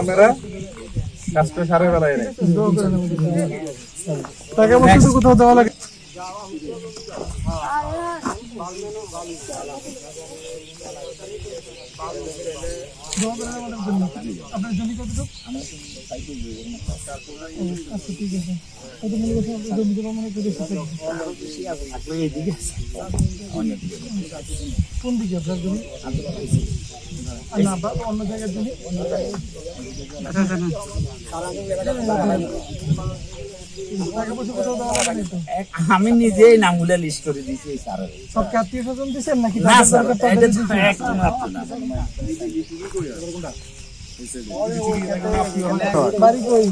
আপনারা কাজটা সারা বেলায় টাকা পয়সা কোথাও দেওয়া লাগে আপনার জমি কতটুকু? আচ্ছা ঠিক আছে। কত মনে করছেন জমি দেওয়া মানে একটু বেশি থাকে? কোন দিকে আপনার জমি? না অন্য জায়গার জমি? আমি নিজেই নামগুলা লিস্ট করে দিয়েছি। সব আত্মীয় স্বজন দিচ্ছেন নাকি? বাড়ি কই?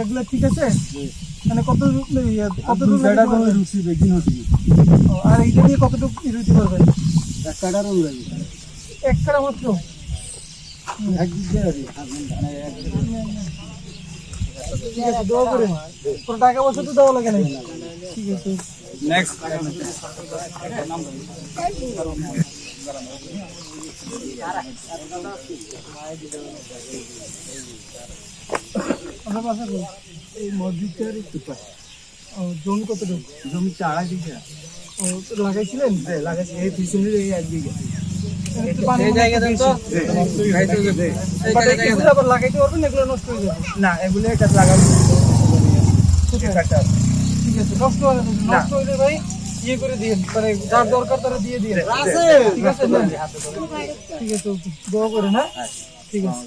এগুলা ঠিক আছে? মানে কতটুকু আর এইটা দিয়ে কতটুকু রুটি করবেন? এক কাটা মাত্র ঠিক আছে, দোয়া করে কোনো টাকা পয়সা তো দেওয়া লাগে না। ঠিক আছে নেক্সট আপনার বাসা কই? এই মসজিদটার একটু পাশে। জমি কতটুকু? জমি 4 বিঘা লাগাইছিলেন? লাগাইছি এই পিছনের এই 1 বিঘা। এই জায়গা দেন তো এগুলো আবার লাগাইতে পারবেন? এগুলো নষ্ট হয়ে যাবে না, এগুলো এটা লাগাবো। ঠিক আছে নষ্ট হলে ভাই ইয়ে করে দিয়ে মানে যার দরকার তারা দিয়ে দিয়ে ঠিক আছে ঠিক আছে দোয়া করে না ঠিক আছে।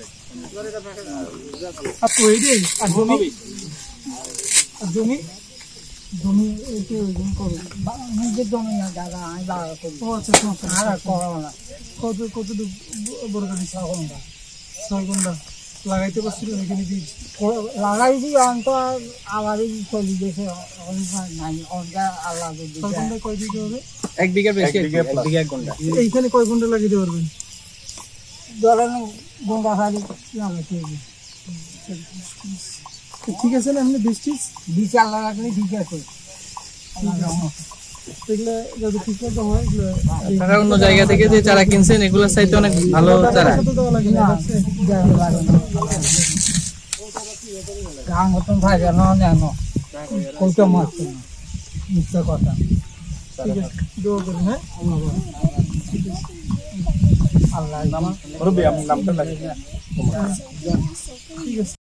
আর তো এই রে আর জমি জমি নিজের জমি না দাদা আমি বাবা করবো। কতটুকু বড় গাড়ি? 6 ঘন্টা লাগাইতে পারছিল এখানে বীজ লাগাইছি অন্ত আমারই চলি গেছে আল্লাহ। 6 ঘন্টায় কয় দিতে হবে? 1 বিঘা বেশি, 1 বিঘা 1 ঘন্টা। এইখানে কয় ঘন্টা লাগিয়ে দিতে পারবেন? ধরেন গঙ্গা ফাড়ি লাগাইতে হবে। ঠিক আছে না? এমনি বৃষ্টি বিচার লাগালে ঠিক আছে। এগুলো যদি ঠিক মতো হয় আপনারা অন্য জায়গা থেকে যে চারা কিনছেন এগুলোর চাইতে অনেক ভালো চারা। দেওয়া লাগে না গান মতন থাকে না জানো কইতে মাছ মিথ্যা কথা। ঠিক আছে দোয়া করি হ্যাঁ আল্লাহ নামটা লাগে ঠিক আছে।